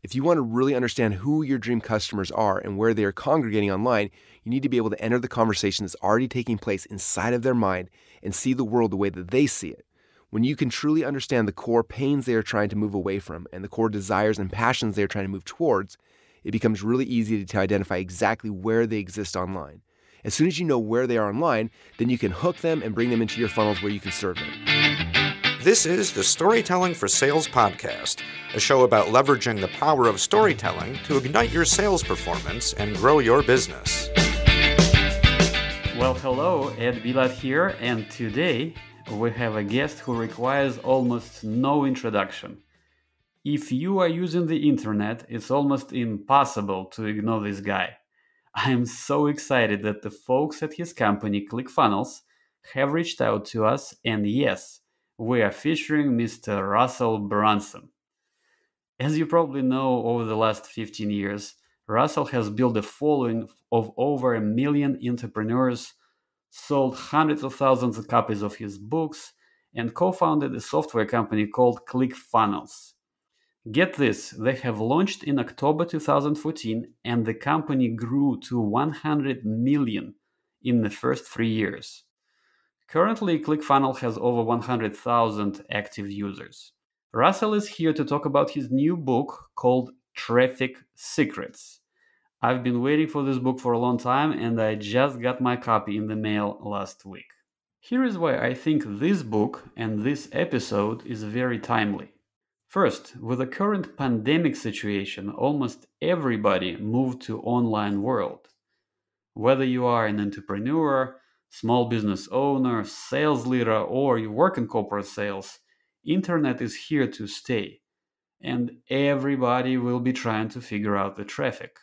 If you want to really understand who your dream customers are and where they are congregating online, you need to be able to enter the conversation that's already taking place inside of their mind and see the world the way that they see it. When you can truly understand the core pains they are trying to move away from and the core desires and passions they are trying to move towards, it becomes really easy to identify exactly where they exist online. As soon as you know where they are online, then you can hook them and bring them into your funnels where you can serve them. This is the Storytelling for Sales podcast, a show about leveraging the power of storytelling to ignite your sales performance and grow your business. Well, hello, Ed Bilat here, and today we have a guest who requires almost no introduction. If you are using the internet, it's almost impossible to ignore this guy. I am so excited that the folks at his company, ClickFunnels, have reached out to us, and yes, we are featuring Mr. Russell Brunson. As you probably know, over the last 15 years, Russell has built a following of over 1 million entrepreneurs, sold hundreds of thousands of copies of his books, and co-founded a software company called ClickFunnels. Get this, they have launched in October 2014, and the company grew to 100 million in the first 3 years. Currently, ClickFunnels has over 100,000 active users. Russell is here to talk about his new book called Traffic Secrets. I've been waiting for this book for a long time, and I just got my copy in the mail last week. Here is why I think this book and this episode is very timely. First, with the current pandemic situation, almost everybody moved to online world. Whether you are an entrepreneur, small business owner, sales leader, or you work in corporate sales, internet is here to stay. And everybody will be trying to figure out the traffic.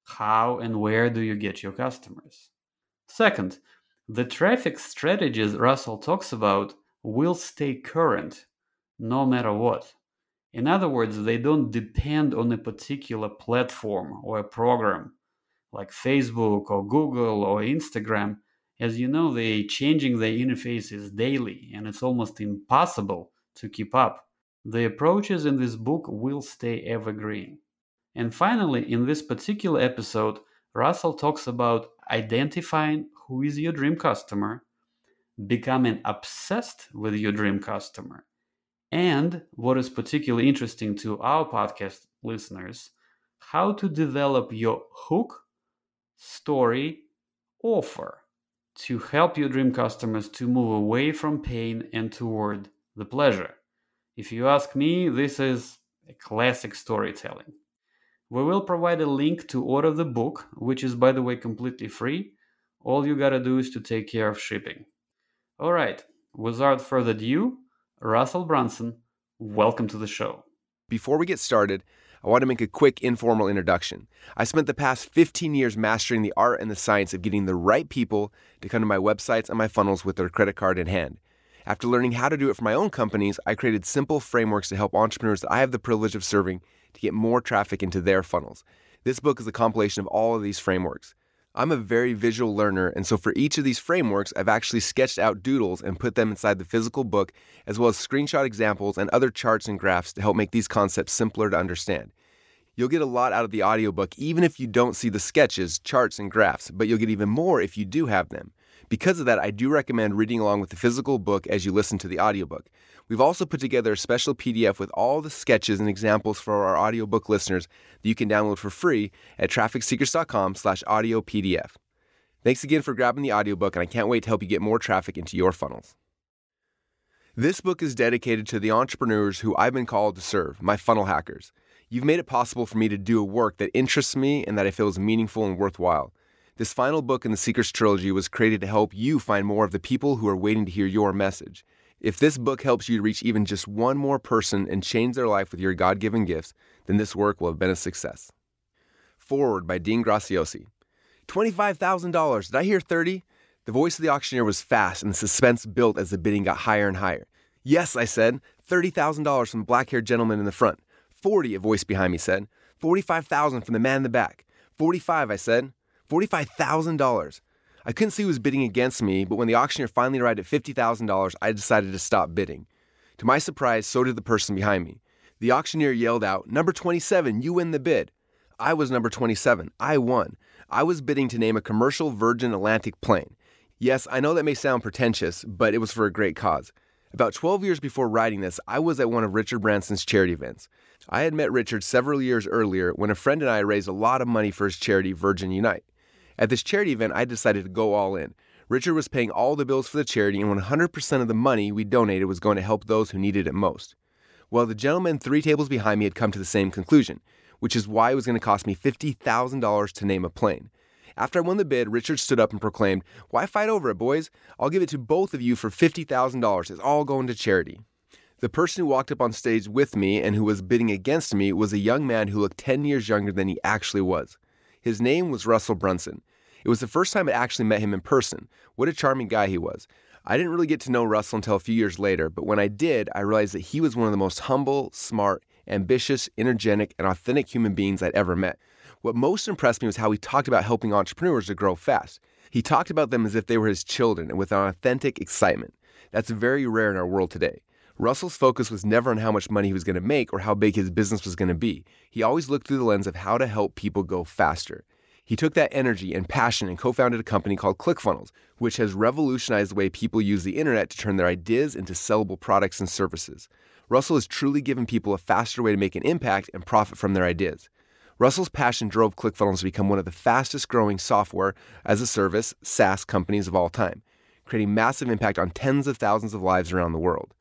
How and where do you get your customers? Second, the traffic strategies Russell talks about will stay current, no matter what. In other words, they don't depend on a particular platform or a program, like Facebook or Google or Instagram. As you know, they're changing their interfaces daily, and it's almost impossible to keep up. The approaches in this book will stay evergreen. And finally, in this particular episode, Russell talks about identifying who is your dream customer, becoming obsessed with your dream customer, and what is particularly interesting to our podcast listeners, how to develop your hook, story, offer to help your dream customers to move away from pain and toward the pleasure. If you ask me, this is a classic storytelling. We will provide a link to order the book, which is, by the way, completely free. All you gotta do is to take care of shipping. All right, without further ado, Russell Brunson, welcome to the show. Before we get started, I want to make a quick informal introduction. I spent the past 15 years mastering the art and the science of getting the right people to come to my websites and my funnels with their credit card in hand. After learning how to do it for my own companies, I created simple frameworks to help entrepreneurs that I have the privilege of serving to get more traffic into their funnels. This book is a compilation of all of these frameworks. I'm a very visual learner, and so for each of these frameworks, I've actually sketched out doodles and put them inside the physical book, as well as screenshot examples and other charts and graphs to help make these concepts simpler to understand. You'll get a lot out of the audiobook even if you don't see the sketches, charts, and graphs, but you'll get even more if you do have them. Because of that, I do recommend reading along with the physical book as you listen to the audiobook. We've also put together a special PDF with all the sketches and examples for our audiobook listeners that you can download for free at trafficsecrets.com/audio PDF. Thanks again for grabbing the audiobook, and I can't wait to help you get more traffic into your funnels. This book is dedicated to the entrepreneurs who I've been called to serve, my funnel hackers. You've made it possible for me to do a work that interests me and that I feel is meaningful and worthwhile. This final book in the Secrets Trilogy was created to help you find more of the people who are waiting to hear your message. If this book helps you reach even just one more person and change their life with your God-given gifts, then this work will have been a success. Forward by Dean Graziosi. $25,000. Did I hear 30? The voice of the auctioneer was fast, and the suspense built as the bidding got higher and higher. Yes, I said. $30,000 from the black-haired gentleman in the front. 40, a voice behind me said. 45,000 from the man in the back. 45, I said. $45,000. I couldn't see who was bidding against me, but when the auctioneer finally arrived at $50,000, I decided to stop bidding. To my surprise, so did the person behind me. The auctioneer yelled out, "Number 27, you win the bid." I was number 27. I won. I was bidding to name a commercial Virgin Atlantic plane. Yes, I know that may sound pretentious, but it was for a great cause. About 12 years before writing this, I was at one of Richard Branson's charity events. I had met Richard several years earlier when a friend and I raised a lot of money for his charity, Virgin Unite. At this charity event, I decided to go all in. Richard was paying all the bills for the charity, and 100% of the money we donated was going to help those who needed it most. Well, the gentleman 3 tables behind me had come to the same conclusion, which is why it was going to cost me $50,000 to name a plane. After I won the bid, Richard stood up and proclaimed, "Why fight over it, boys? I'll give it to both of you for $50,000. It's all going to charity." The person who walked up on stage with me and who was bidding against me was a young man who looked 10 years younger than he actually was. His name was Russell Brunson. It was the first time I actually met him in person. What a charming guy he was. I didn't really get to know Russell until a few years later, but when I did, I realized that he was one of the most humble, smart, ambitious, energetic, and authentic human beings I'd ever met. What most impressed me was how he talked about helping entrepreneurs to grow fast. He talked about them as if they were his children and with an authentic excitement. That's very rare in our world today. Russell's focus was never on how much money he was going to make or how big his business was going to be. He always looked through the lens of how to help people go faster. He took that energy and passion and co-founded a company called ClickFunnels, which has revolutionized the way people use the internet to turn their ideas into sellable products and services. Russell has truly given people a faster way to make an impact and profit from their ideas. Russell's passion drove ClickFunnels to become one of the fastest growing software as a service SaaS companies of all time, creating massive impact on tens of thousands of lives around the world.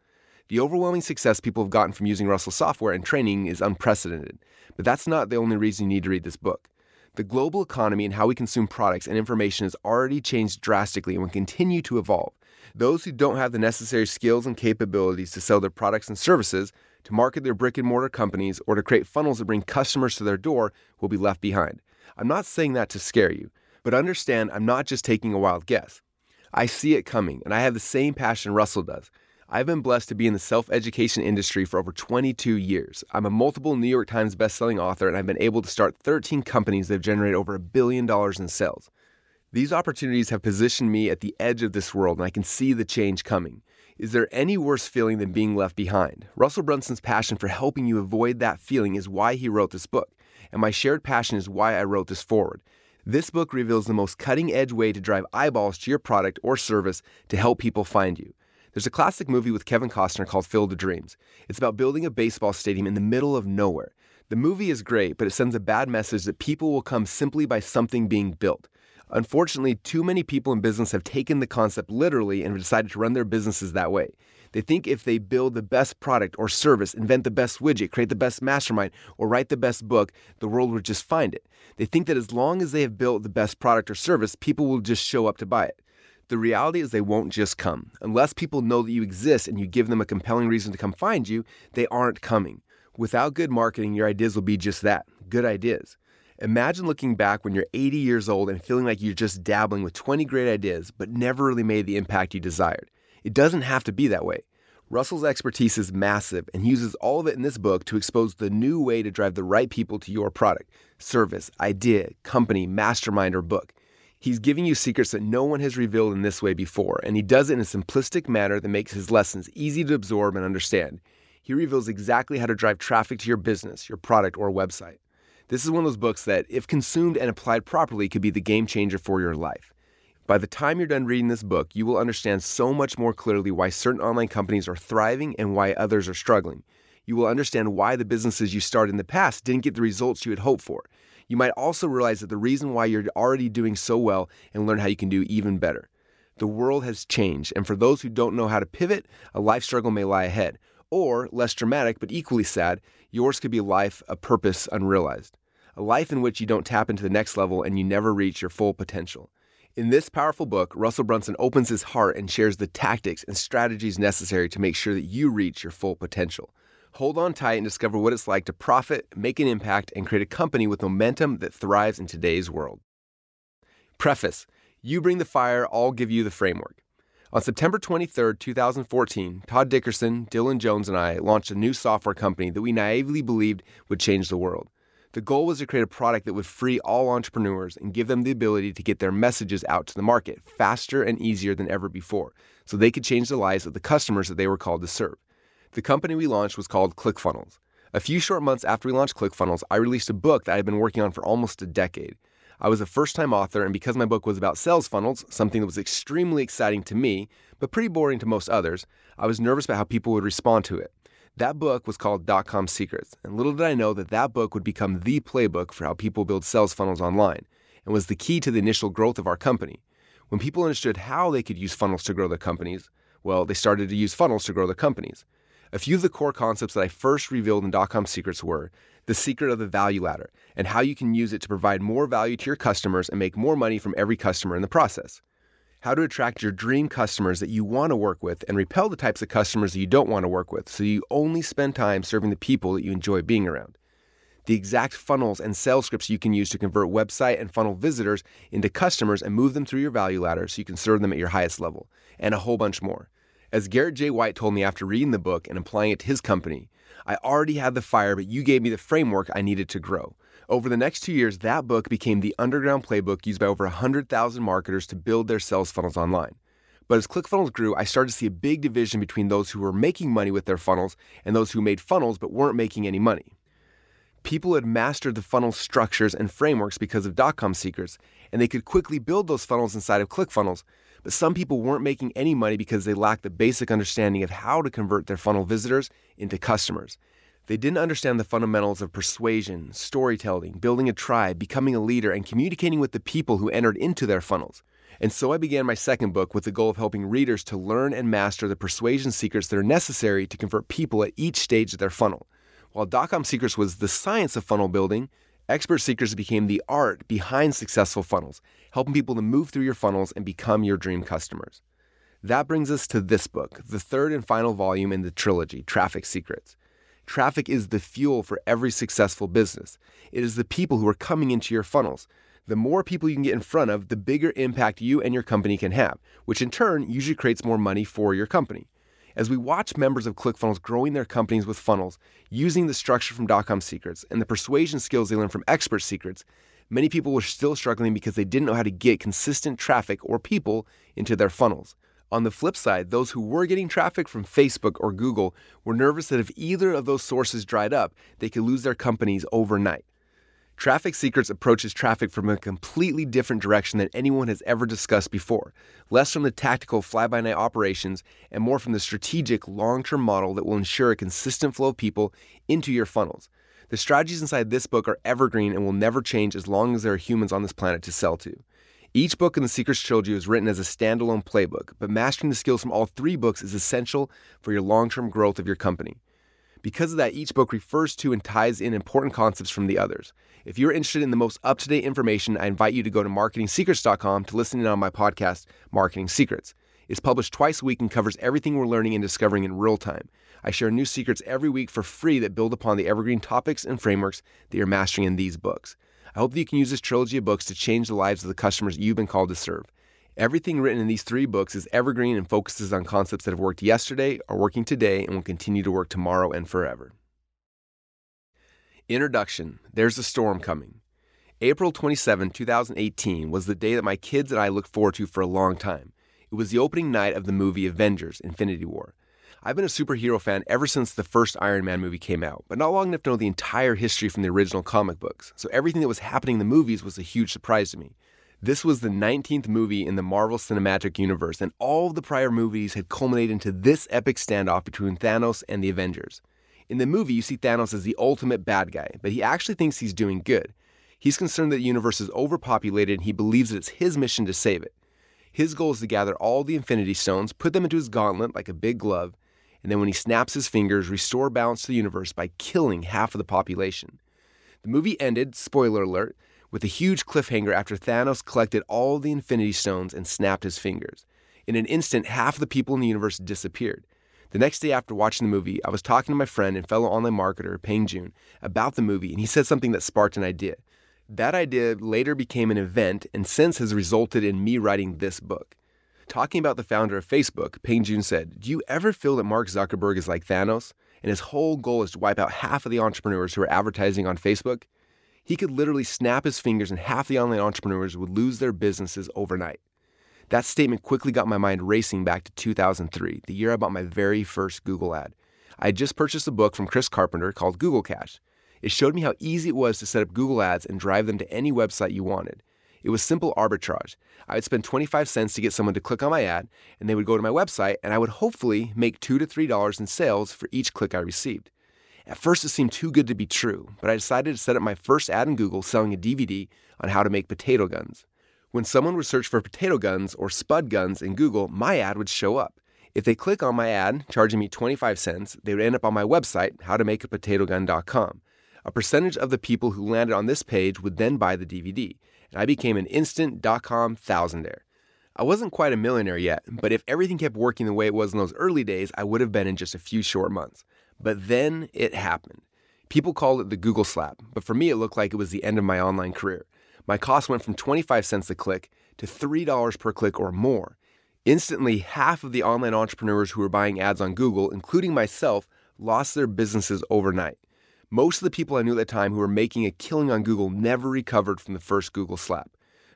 The overwhelming success people have gotten from using Russell's software and training is unprecedented, but that's not the only reason you need to read this book. The global economy and how we consume products and information has already changed drastically and will continue to evolve. Those who don't have the necessary skills and capabilities to sell their products and services, to market their brick-and-mortar companies, or to create funnels that bring customers to their door will be left behind. I'm not saying that to scare you, but understand I'm not just taking a wild guess. I see it coming, and I have the same passion Russell does. I've been blessed to be in the self-education industry for over 22 years. I'm a multiple New York Times bestselling author, and I've been able to start 13 companies that have generated over $1 billion in sales. These opportunities have positioned me at the edge of this world, and I can see the change coming. Is there any worse feeling than being left behind? Russell Brunson's passion for helping you avoid that feeling is why he wrote this book, and my shared passion is why I wrote this forward. This book reveals the most cutting-edge way to drive eyeballs to your product or service to help people find you. There's a classic movie with Kevin Costner called Field of Dreams. It's about building a baseball stadium in the middle of nowhere. The movie is great, but it sends a bad message that people will come simply by something being built. Unfortunately, too many people in business have taken the concept literally and have decided to run their businesses that way. They think if they build the best product or service, invent the best widget, create the best mastermind, or write the best book, the world will just find it. They think that as long as they have built the best product or service, people will just show up to buy it. The reality is they won't just come. Unless people know that you exist and you give them a compelling reason to come find you, they aren't coming. Without good marketing, your ideas will be just that, good ideas. Imagine looking back when you're 80 years old and feeling like you're just dabbling with 20 great ideas, but never really made the impact you desired. It doesn't have to be that way. Russell's expertise is massive, and he uses all of it in this book to expose the new way to drive the right people to your product, service, idea, company, mastermind, or book. He's giving you secrets that no one has revealed in this way before, and he does it in a simplistic manner that makes his lessons easy to absorb and understand. He reveals exactly how to drive traffic to your business, your product, or website. This is one of those books that, if consumed and applied properly, could be the game changer for your life. By the time you're done reading this book, you will understand so much more clearly why certain online companies are thriving and why others are struggling. You will understand why the businesses you started in the past didn't get the results you had hoped for. You might also realize that the reason why you're already doing so well and learn how you can do even better. The world has changed, and for those who don't know how to pivot, a life struggle may lie ahead. Or, less dramatic but equally sad, yours could be a life, a purpose unrealized. A life in which you don't tap into the next level and you never reach your full potential. In this powerful book, Russell Brunson opens his heart and shares the tactics and strategies necessary to make sure that you reach your full potential. Hold on tight and discover what it's like to profit, make an impact, and create a company with momentum that thrives in today's world. Preface: You bring the fire, I'll give you the framework. On September 23, 2014, Todd Dickerson, Dylan Jones, and I launched a new software company that we naively believed would change the world. The goal was to create a product that would free all entrepreneurs and give them the ability to get their messages out to the market faster and easier than ever before, so they could change the lives of the customers that they were called to serve. The company we launched was called ClickFunnels. A few short months after we launched ClickFunnels, I released a book that I had been working on for almost a decade. I was a first-time author, and because my book was about sales funnels, something that was extremely exciting to me, but pretty boring to most others, I was nervous about how people would respond to it. That book was called .com Secrets, and little did I know that that book would become the playbook for how people build sales funnels online, and was the key to the initial growth of our company. When people understood how they could use funnels to grow their companies, well, they started to use funnels to grow their companies. A few of the core concepts that I first revealed in .com Secrets were the secret of the value ladder and how you can use it to provide more value to your customers and make more money from every customer in the process. How to attract your dream customers that you want to work with and repel the types of customers that you don't want to work with so you only spend time serving the people that you enjoy being around. The exact funnels and sales scripts you can use to convert website and funnel visitors into customers and move them through your value ladder so you can serve them at your highest level, and a whole bunch more. As Garrett J. White told me after reading the book and applying it to his company, I already had the fire, but you gave me the framework I needed to grow. Over the next 2 years, that book became the underground playbook used by over 100,000 marketers to build their sales funnels online. But as ClickFunnels grew, I started to see a big division between those who were making money with their funnels and those who made funnels but weren't making any money. People had mastered the funnel structures and frameworks because of .com Secrets, and they could quickly build those funnels inside of ClickFunnels, but some people weren't making any money because they lacked the basic understanding of how to convert their funnel visitors into customers. They didn't understand the fundamentals of persuasion, storytelling, building a tribe, becoming a leader, and communicating with the people who entered into their funnels. And so I began my second book with the goal of helping readers to learn and master the persuasion secrets that are necessary to convert people at each stage of their funnel. While .com Secrets was the science of funnel building, Expert Secrets became the art behind successful funnels, helping people to move through your funnels and become your dream customers. That brings us to this book, the third and final volume in the trilogy, Traffic Secrets. Traffic is the fuel for every successful business. It is the people who are coming into your funnels. The more people you can get in front of, the bigger impact you and your company can have, which in turn usually creates more money for your company. As we watch members of ClickFunnels growing their companies with funnels, using the structure from .com Secrets and the persuasion skills they learned from Expert Secrets, many people were still struggling because they didn't know how to get consistent traffic or people into their funnels. On the flip side, those who were getting traffic from Facebook or Google were nervous that if either of those sources dried up, they could lose their companies overnight. Traffic Secrets approaches traffic from a completely different direction than anyone has ever discussed before, less from the tactical fly-by-night operations and more from the strategic long-term model that will ensure a consistent flow of people into your funnels. The strategies inside this book are evergreen and will never change as long as there are humans on this planet to sell to. Each book in the Secrets Trilogy was written as a standalone playbook, but mastering the skills from all three books is essential for your long-term growth of your company. Because of that, each book refers to and ties in important concepts from the others. If you're interested in the most up-to-date information, I invite you to go to marketingsecrets.com to listen in on my podcast, Marketing Secrets. It's published twice a week and covers everything we're learning and discovering in real time. I share new secrets every week for free that build upon the evergreen topics and frameworks that you're mastering in these books. I hope that you can use this trilogy of books to change the lives of the customers you've been called to serve. Everything written in these three books is evergreen and focuses on concepts that have worked yesterday, are working today, and will continue to work tomorrow and forever. Introduction. There's a storm coming. April 27, 2018 was the day that my kids and I looked forward to for a long time. It was the opening night of the movie Avengers: Infinity War. I've been a superhero fan ever since the first Iron Man movie came out, but not long enough to know the entire history from the original comic books, so everything that was happening in the movies was a huge surprise to me. This was the 19th movie in the Marvel Cinematic Universe, and all of the prior movies had culminated into this epic standoff between Thanos and the Avengers. In the movie, you see Thanos as the ultimate bad guy, but he actually thinks he's doing good. He's concerned that the universe is overpopulated, and he believes that it's his mission to save it. His goal is to gather all the Infinity Stones, put them into his gauntlet like a big glove, and then when he snaps his fingers, restore balance to the universe by killing half of the population. The movie ended, spoiler alert, with a huge cliffhanger after Thanos collected all the Infinity Stones and snapped his fingers. In an instant, half of the people in the universe disappeared. The next day after watching the movie, I was talking to my friend and fellow online marketer, Peng Jun, about the movie, and he said something that sparked an idea. That idea later became an event and since has resulted in me writing this book. Talking about the founder of Facebook, Peng Jun said, "Do you ever feel that Mark Zuckerberg is like Thanos, and his whole goal is to wipe out half of the entrepreneurs who are advertising on Facebook? He could literally snap his fingers and half the online entrepreneurs would lose their businesses overnight." That statement quickly got my mind racing back to 2003, the year I bought my very first Google ad. I had just purchased a book from Chris Carpenter called Google Cache. It showed me how easy it was to set up Google ads and drive them to any website you wanted. It was simple arbitrage. I would spend 25 cents to get someone to click on my ad, and they would go to my website, and I would hopefully make $2 to $3 in sales for each click I received. At first, it seemed too good to be true, but I decided to set up my first ad in Google selling a DVD on how to make potato guns. When someone would search for potato guns or spud guns in Google, my ad would show up. If they click on my ad, charging me 25 cents, they would end up on my website, howtomakapotato.gun.com. A percentage of the people who landed on this page would then buy the DVD, and I became an instant .com thousandaire. I wasn't quite a millionaire yet, but if everything kept working the way it was in those early days, I would have been in just a few short months. But then it happened. People called it the Google slap, but for me it looked like it was the end of my online career. My cost went from 25 cents a click to $3 per click or more. Instantly, half of the online entrepreneurs who were buying ads on Google, including myself, lost their businesses overnight. Most of the people I knew at the time who were making a killing on Google never recovered from the first Google slap.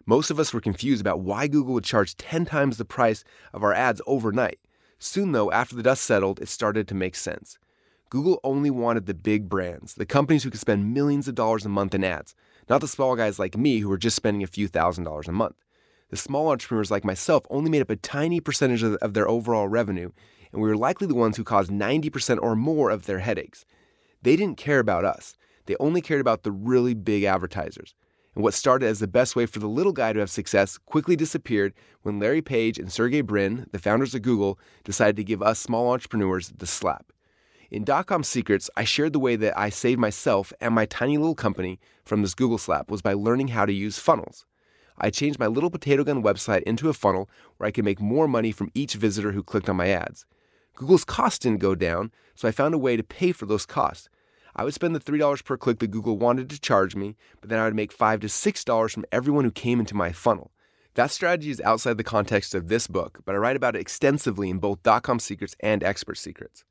Most of us were confused about why Google would charge 10 times the price of our ads overnight. Soon though, after the dust settled, it started to make sense. Google only wanted the big brands, the companies who could spend millions of dollars a month in ads, not the small guys like me who were just spending a few $1,000s a month. The small entrepreneurs like myself only made up a tiny percentage of their overall revenue, and we were likely the ones who caused 90% or more of their headaches. They didn't care about us. They only cared about the really big advertisers. And what started as the best way for the little guy to have success quickly disappeared when Larry Page and Sergey Brin, the founders of Google, decided to give us small entrepreneurs the slap. In .com Secrets, I shared the way that I saved myself and my tiny little company from this Google slap was by learning how to use funnels. I changed my little potato gun website into a funnel where I could make more money from each visitor who clicked on my ads. Google's costs didn't go down, so I found a way to pay for those costs. I would spend the $3 per click that Google wanted to charge me, but then I would make $5 to $6 from everyone who came into my funnel. That strategy is outside the context of this book, but I write about it extensively in both .com Secrets and Expert Secrets.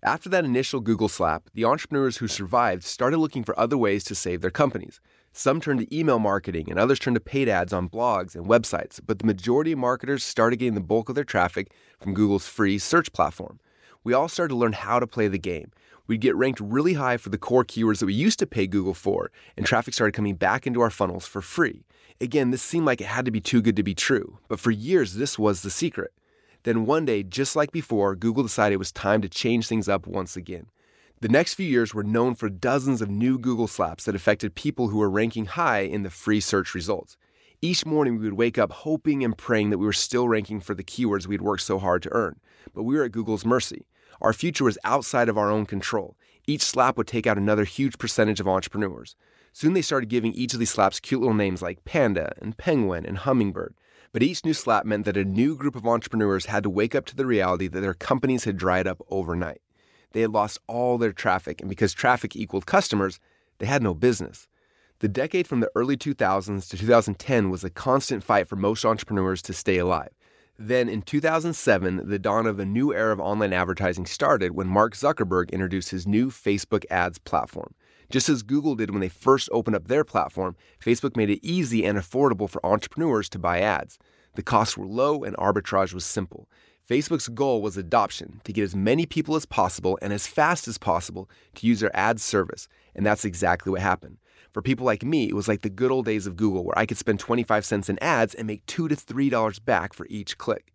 After that initial Google slap, the entrepreneurs who survived started looking for other ways to save their companies. Some turned to email marketing and others turned to paid ads on blogs and websites, but the majority of marketers started getting the bulk of their traffic from Google's free search platform. We all started to learn how to play the game. We'd get ranked really high for the core keywords that we used to pay Google for, and traffic started coming back into our funnels for free. Again, this seemed like it had to be too good to be true, but for years this was the secret. Then one day, just like before, Google decided it was time to change things up once again. The next few years were known for dozens of new Google slaps that affected people who were ranking high in the free search results. Each morning we would wake up hoping and praying that we were still ranking for the keywords we'd worked so hard to earn, but we were at Google's mercy. Our future was outside of our own control. Each slap would take out another huge percentage of entrepreneurs. Soon they started giving each of these slaps cute little names like Panda and Penguin and Hummingbird. But each new slap meant that a new group of entrepreneurs had to wake up to the reality that their companies had dried up overnight. They had lost all their traffic, and because traffic equaled customers, they had no business. The decade from the early 2000s to 2010 was a constant fight for most entrepreneurs to stay alive. Then in 2007, the dawn of a new era of online advertising started when Mark Zuckerberg introduced his new Facebook ads platform. Just as Google did when they first opened up their platform, Facebook made it easy and affordable for entrepreneurs to buy ads. The costs were low and arbitrage was simple. Facebook's goal was adoption, to get as many people as possible and as fast as possible to use their ad service, and that's exactly what happened. For people like me, it was like the good old days of Google where I could spend 25 cents in ads and make $2 to $3 back for each click.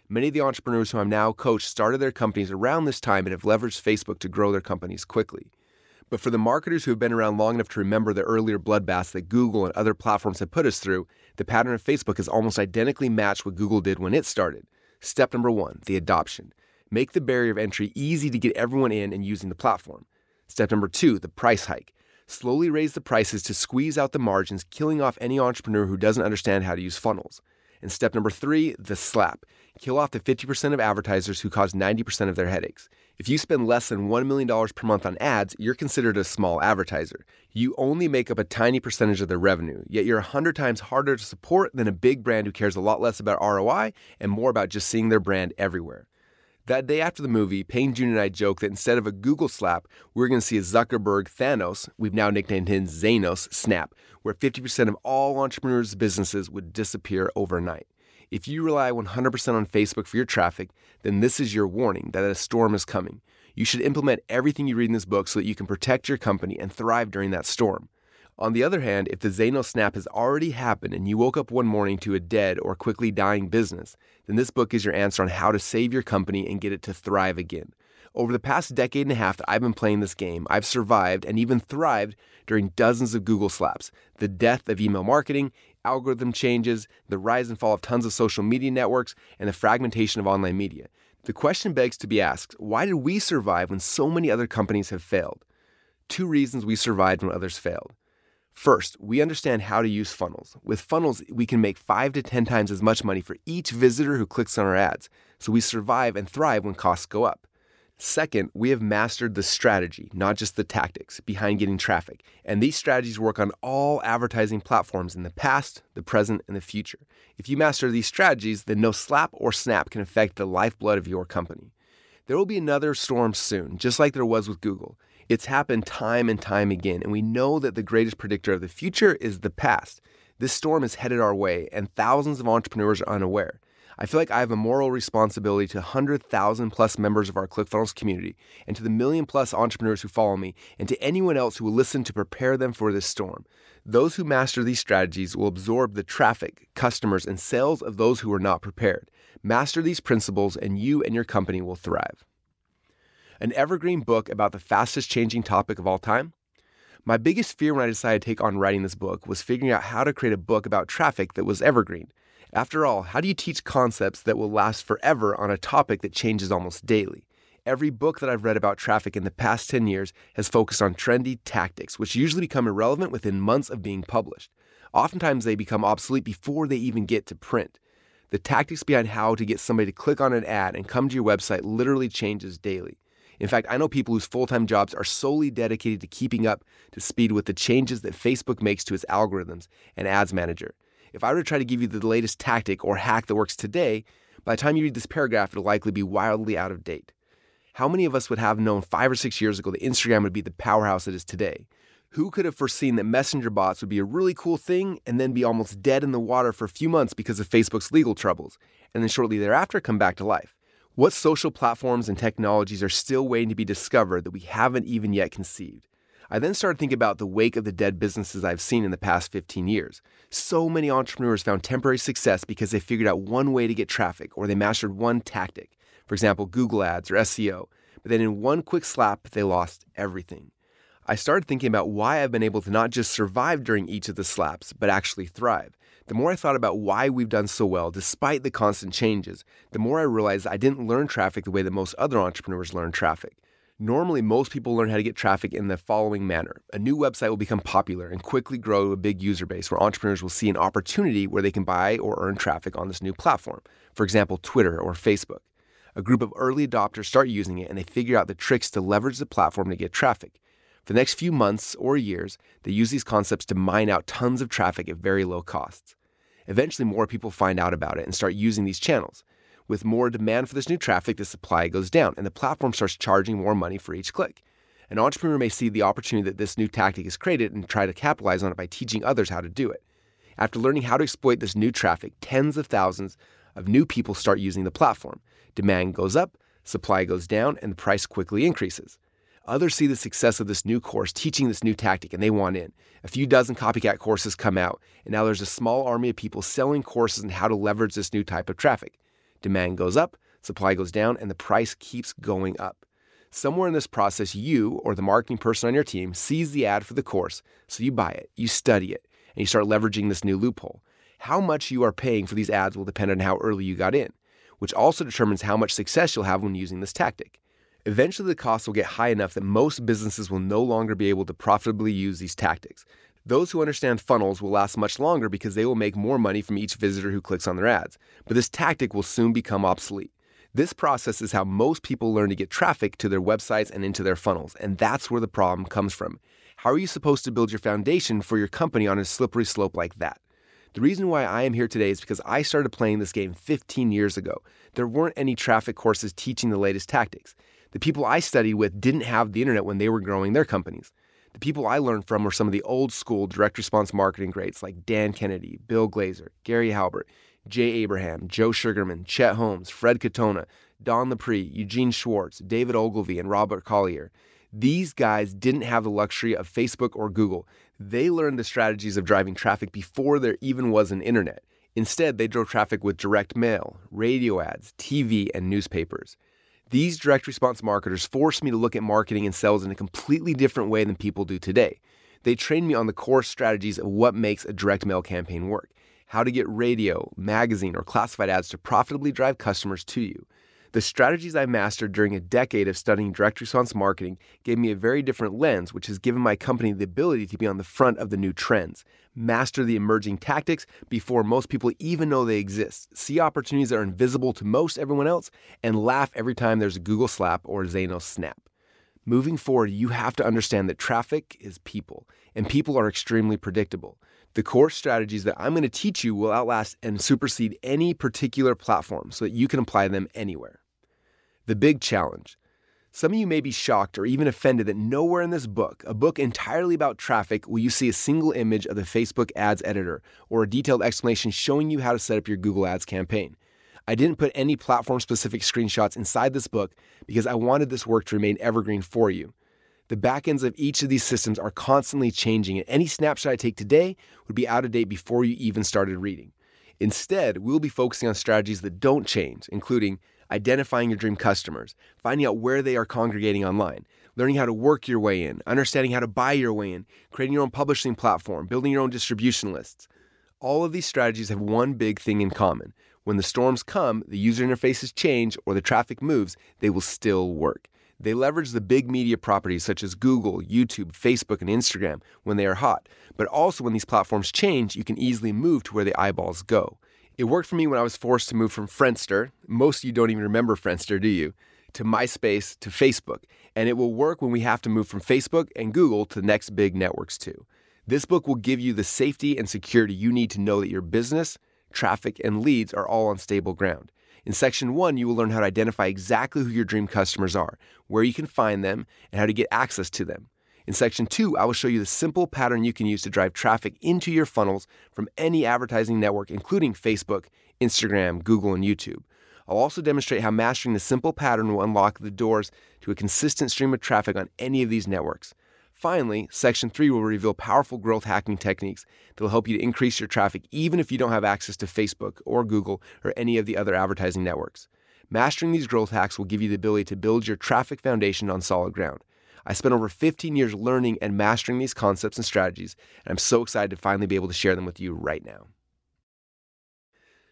Many of the entrepreneurs who I'm now coach started their companies around this time and have leveraged Facebook to grow their companies quickly. But for the marketers who have been around long enough to remember the earlier bloodbaths that Google and other platforms have put us through, the pattern of Facebook is almost identically matched what Google did when it started. Step number 1, the adoption. Make the barrier of entry easy to get everyone in and using the platform. Step number 2, the price hike. Slowly raise the prices to squeeze out the margins, killing off any entrepreneur who doesn't understand how to use funnels. And step number 3, the slap. Kill off the 50% of advertisers who cause 90% of their headaches. If you spend less than $1 million per month on ads, you're considered a small advertiser. You only make up a tiny percentage of their revenue, yet you're 100 times harder to support than a big brand who cares a lot less about ROI and more about just seeing their brand everywhere. That day after the movie, Payne Jr. and I joked that instead of a Google slap, we were going to see a Zuckerberg Thanos, we've now nicknamed him Zanos, snap, where 50% of all entrepreneurs' businesses would disappear overnight. If you rely 100% on Facebook for your traffic, then this is your warning that a storm is coming. You should implement everything you read in this book so that you can protect your company and thrive during that storm. On the other hand, if the Zanos snap has already happened and you woke up one morning to a dead or quickly dying business, then this book is your answer on how to save your company and get it to thrive again. Over the past decade and a half that I've been playing this game, I've survived and even thrived during dozens of Google slaps, the death of email marketing, algorithm changes, the rise and fall of tons of social media networks, and the fragmentation of online media. The question begs to be asked, why did we survive when so many other companies have failed? 2 reasons we survived when others failed. First, we understand how to use funnels. With funnels, we can make 5 to 10 times as much money for each visitor who clicks on our ads, so we survive and thrive when costs go up. Second, we have mastered the strategy, not just the tactics, behind getting traffic. And these strategies work on all advertising platforms in the past, the present, and the future. If you master these strategies, then no slap or snap can affect the lifeblood of your company. There will be another storm soon, just like there was with Google. It's happened time and time again, and we know that the greatest predictor of the future is the past. This storm is headed our way, and thousands of entrepreneurs are unaware. I feel like I have a moral responsibility to 100,000 plus members of our ClickFunnels community, and to the million plus entrepreneurs who follow me, and to anyone else who will listen to prepare them for this storm. Those who master these strategies will absorb the traffic, customers, and sales of those who are not prepared. Master these principles, and you and your company will thrive. An evergreen book about the fastest changing topic of all time? My biggest fear when I decided to take on writing this book was figuring out how to create a book about traffic that was evergreen. After all, how do you teach concepts that will last forever on a topic that changes almost daily? Every book that I've read about traffic in the past 10 years has focused on trendy tactics, which usually become irrelevant within months of being published. Oftentimes, they become obsolete before they even get to print. The tactics behind how to get somebody to click on an ad and come to your website literally changes daily. In fact, I know people whose full-time jobs are solely dedicated to keeping up to speed with the changes that Facebook makes to its algorithms and ads manager. If I were to try to give you the latest tactic or hack that works today, by the time you read this paragraph, it'll likely be wildly out of date. How many of us would have known 5 or 6 years ago that Instagram would be the powerhouse it is today? Who could have foreseen that messenger bots would be a really cool thing and then be almost dead in the water for a few months because of Facebook's legal troubles, and then shortly thereafter come back to life? What social platforms and technologies are still waiting to be discovered that we haven't even yet conceived? I then started thinking about the wake of the dead businesses I've seen in the past 15 years. So many entrepreneurs found temporary success because they figured out one way to get traffic or they mastered one tactic, for example, Google Ads or SEO, but then in one quick slap, they lost everything. I started thinking about why I've been able to not just survive during each of the slaps, but actually thrive. The more I thought about why we've done so well despite the constant changes, the more I realized I didn't learn traffic the way that most other entrepreneurs learn traffic. Normally, most people learn how to get traffic in the following manner. A new website will become popular and quickly grow to a big user base where entrepreneurs will see an opportunity where they can buy or earn traffic on this new platform. For example, Twitter or Facebook. A group of early adopters start using it and they figure out the tricks to leverage the platform to get traffic. For the next few months or years, they use these concepts to mine out tons of traffic at very low costs. Eventually, more people find out about it and start using these channels. With more demand for this new traffic, the supply goes down, and the platform starts charging more money for each click. An entrepreneur may see the opportunity that this new tactic has created and try to capitalize on it by teaching others how to do it. After learning how to exploit this new traffic, tens of thousands of new people start using the platform. Demand goes up, supply goes down, and the price quickly increases. Others see the success of this new course teaching this new tactic and they want in. A few dozen copycat courses come out, and now there's a small army of people selling courses on how to leverage this new type of traffic. Demand goes up, supply goes down, and the price keeps going up. Somewhere in this process, you or the marketing person on your team sees the ad for the course, so you buy it, you study it, and you start leveraging this new loophole. How much you are paying for these ads will depend on how early you got in, which also determines how much success you'll have when using this tactic. Eventually, the costs will get high enough that most businesses will no longer be able to profitably use these tactics. Those who understand funnels will last much longer because they will make more money from each visitor who clicks on their ads, but this tactic will soon become obsolete. This process is how most people learn to get traffic to their websites and into their funnels, and that's where the problem comes from. How are you supposed to build your foundation for your company on a slippery slope like that? The reason why I am here today is because I started playing this game 15 years ago. There weren't any traffic courses teaching the latest tactics. The people I studied with didn't have the internet when they were growing their companies. The people I learned from were some of the old school direct response marketing greats like Dan Kennedy, Bill Glazer, Gary Halbert, Jay Abraham, Joe Sugarman, Chet Holmes, Fred Katona, Don Lepre, Eugene Schwartz, David Ogilvy, and Robert Collier. These guys didn't have the luxury of Facebook or Google. They learned the strategies of driving traffic before there even was an internet. Instead, they drove traffic with direct mail, radio ads, TV, and newspapers. These direct response marketers forced me to look at marketing and sales in a completely different way than people do today. They trained me on the core strategies of what makes a direct mail campaign work, how to get radio, magazine, or classified ads to profitably drive customers to you. The strategies I mastered during a decade of studying direct response marketing gave me a very different lens, which has given my company the ability to be on the front of the new trends, master the emerging tactics before most people even know they exist, see opportunities that are invisible to most everyone else, and laugh every time there's a Google slap or a Zanos snap. Moving forward, you have to understand that traffic is people, and people are extremely predictable. The core strategies that I'm going to teach you will outlast and supersede any particular platform so that you can apply them anywhere. The big challenge. Some of you may be shocked or even offended that nowhere in this book, a book entirely about traffic, will you see a single image of the Facebook ads editor or a detailed explanation showing you how to set up your Google Ads campaign. I didn't put any platform-specific screenshots inside this book because I wanted this work to remain evergreen for you. The backends of each of these systems are constantly changing, and any snapshot I take today would be out of date before you even started reading. Instead, we'll be focusing on strategies that don't change, including identifying your dream customers, finding out where they are congregating online, learning how to work your way in, understanding how to buy your way in, creating your own publishing platform, building your own distribution lists. All of these strategies have one big thing in common. When the storms come, the user interfaces change, or the traffic moves, they will still work. They leverage the big media properties such as Google, YouTube, Facebook, and Instagram when they are hot. But also when these platforms change, you can easily move to where the eyeballs go. It worked for me when I was forced to move from Friendster, most of you don't even remember Friendster, do you, to MySpace to Facebook. And it will work when we have to move from Facebook and Google to the next big networks too. This book will give you the safety and security you need to know that your business, traffic, and leads are all on stable ground. In Section 1, you will learn how to identify exactly who your dream customers are, where you can find them, and how to get access to them. In Section 2, I will show you the simple pattern you can use to drive traffic into your funnels from any advertising network, including Facebook, Instagram, Google, and YouTube. I'll also demonstrate how mastering the simple pattern will unlock the doors to a consistent stream of traffic on any of these networks. Finally, Section 3 will reveal powerful growth hacking techniques that will help you to increase your traffic even if you don't have access to Facebook or Google or any of the other advertising networks. Mastering these growth hacks will give you the ability to build your traffic foundation on solid ground. I spent over 15 years learning and mastering these concepts and strategies, and I'm so excited to finally be able to share them with you right now.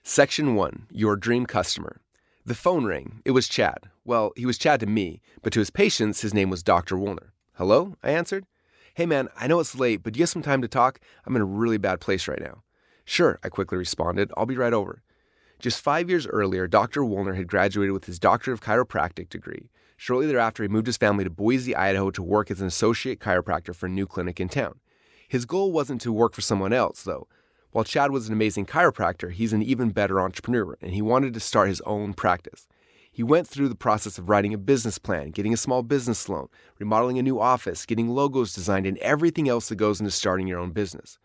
Section 1, Your Dream Customer. The phone rang. It was Chad. Well, he was Chad to me, but to his patients, his name was Dr. Woolner. Hello? I answered. Hey man, I know it's late, but do you have some time to talk? I'm in a really bad place right now. Sure, I quickly responded. I'll be right over. Just 5 years earlier, Dr. Woolner had graduated with his Doctor of Chiropractic degree. Shortly thereafter, he moved his family to Boise, Idaho to work as an associate chiropractor for a new clinic in town. His goal wasn't to work for someone else, though. While Chad was an amazing chiropractor, he's an even better entrepreneur, and he wanted to start his own practice. He went through the process of writing a business plan, getting a small business loan, remodeling a new office, getting logos designed, and everything else that goes into starting your own business.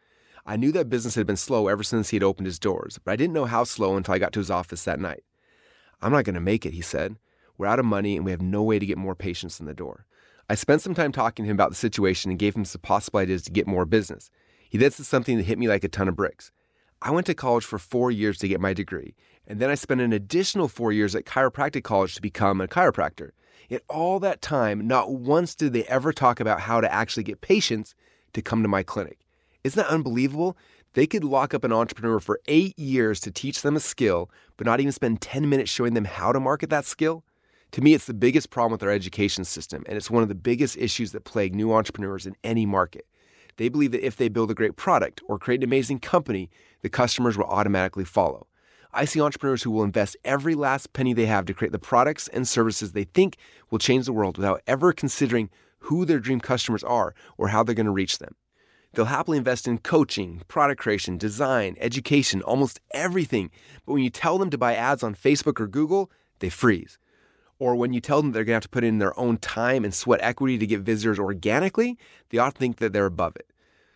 I knew that business had been slow ever since he had opened his doors, but I didn't know how slow until I got to his office that night. I'm not going to make it, he said. We're out of money and we have no way to get more patients in the door. I spent some time talking to him about the situation and gave him some possible ideas to get more business. He then said something that hit me like a ton of bricks. I went to college for 4 years to get my degree, and then I spent an additional 4 years at chiropractic college to become a chiropractor. Yet all that time, not once did they ever talk about how to actually get patients to come to my clinic. Isn't that unbelievable? They could lock up an entrepreneur for 8 years to teach them a skill, but not even spend 10 minutes showing them how to market that skill? To me, it's the biggest problem with our education system, and it's one of the biggest issues that plague new entrepreneurs in any market. They believe that if they build a great product or create an amazing company, the customers will automatically follow. I see entrepreneurs who will invest every last penny they have to create the products and services they think will change the world without ever considering who their dream customers are or how they're going to reach them. They'll happily invest in coaching, product creation, design, education, almost everything. But when you tell them to buy ads on Facebook or Google, they freeze. Or when you tell them they're going to have to put in their own time and sweat equity to get visitors organically, they often think that they're above it.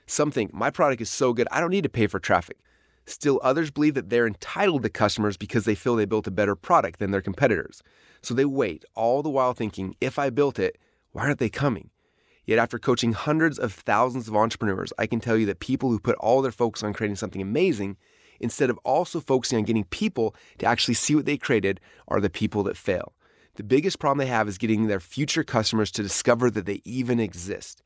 Some think, my product is so good, I don't need to pay for traffic. Still, others believe that they're entitled to customers because they feel they built a better product than their competitors. So they wait, all the while thinking, if I built it, why aren't they coming? Yet after coaching hundreds of thousands of entrepreneurs, I can tell you that people who put all their focus on creating something amazing, instead of also focusing on getting people to actually see what they created, are the people that fail. The biggest problem they have is getting their future customers to discover that they even exist.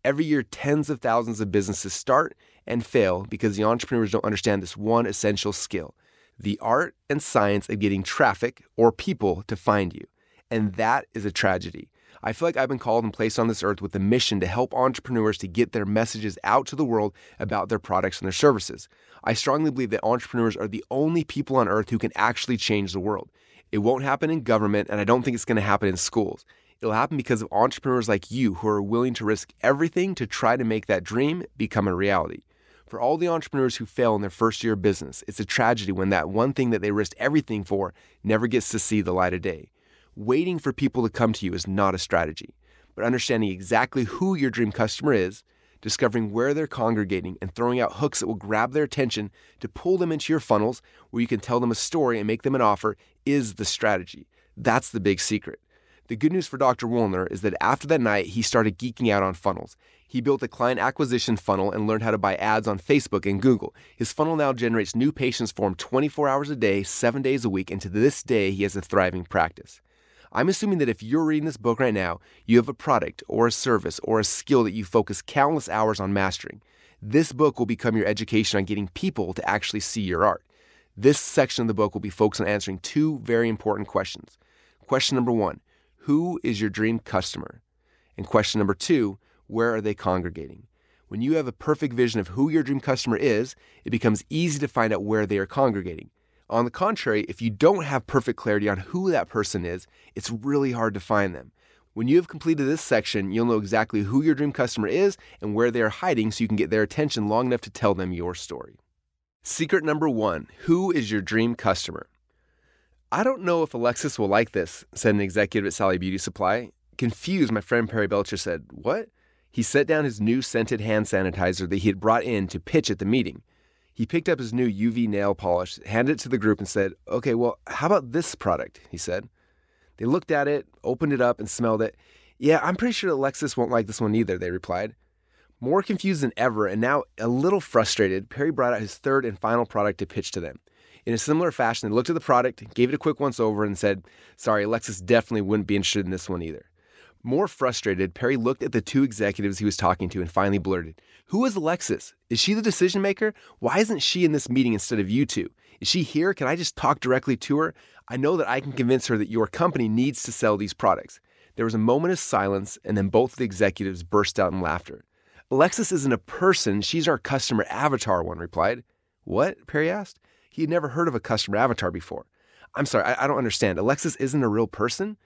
Every year, tens of thousands of businesses start and fail because the entrepreneurs don't understand this one essential skill, the art and science of getting traffic or people to find you. And that is a tragedy. I feel like I've been called and placed on this earth with a mission to help entrepreneurs to get their messages out to the world about their products and their services. I strongly believe that entrepreneurs are the only people on earth who can actually change the world. It won't happen in government, and I don't think it's going to happen in schools. It'll happen because of entrepreneurs like you who are willing to risk everything to try to make that dream become a reality. For all the entrepreneurs who fail in their first year of business, it's a tragedy when that one thing that they risked everything for never gets to see the light of day. Waiting for people to come to you is not a strategy, but understanding exactly who your dream customer is, discovering where they're congregating, and throwing out hooks that will grab their attention to pull them into your funnels where you can tell them a story and make them an offer is the strategy. That's the big secret. The good news for Dr. Woolner is that after that night, he started geeking out on funnels. He built a client acquisition funnel and learned how to buy ads on Facebook and Google. His funnel now generates new patients for him 24 hours a day, 7 days a week, and to this day, he has a thriving practice. I'm assuming that if you're reading this book right now, you have a product or a service or a skill that you focus countless hours on mastering. This book will become your education on getting people to actually see your art. This section of the book will be focused on answering two very important questions. Question number 1, who is your dream customer? And question number 2, where are they congregating? When you have a perfect vision of who your dream customer is, it becomes easy to find out where they are congregating. On the contrary, if you don't have perfect clarity on who that person is, it's really hard to find them. When you have completed this section, you'll know exactly who your dream customer is and where they are hiding so you can get their attention long enough to tell them your story. Secret number 1, who is your dream customer? I don't know if Alexis will like this, said an executive at Sally Beauty Supply. Confused, my friend Perry Belcher said, what? He set down his new scented hand sanitizer that he had brought in to pitch at the meeting. He picked up his new UV nail polish, handed it to the group and said, okay, well, how about this product, he said. They looked at it, opened it up and smelled it. Yeah, I'm pretty sure Alexis won't like this one either, they replied. More confused than ever and now a little frustrated, Perry brought out his third and final product to pitch to them. In a similar fashion, they looked at the product, gave it a quick once over and said, sorry, Alexis definitely wouldn't be interested in this one either. More frustrated, Perry looked at the two executives he was talking to and finally blurted, who is Alexis? Is she the decision maker? Why isn't she in this meeting instead of you two? Is she here? Can I just talk directly to her? I know that I can convince her that your company needs to sell these products. There was a moment of silence, and then both of the executives burst out in laughter. Alexis isn't a person, she's our customer avatar, one replied. What? Perry asked. He had never heard of a customer avatar before. I'm sorry, I don't understand. Alexis isn't a real person?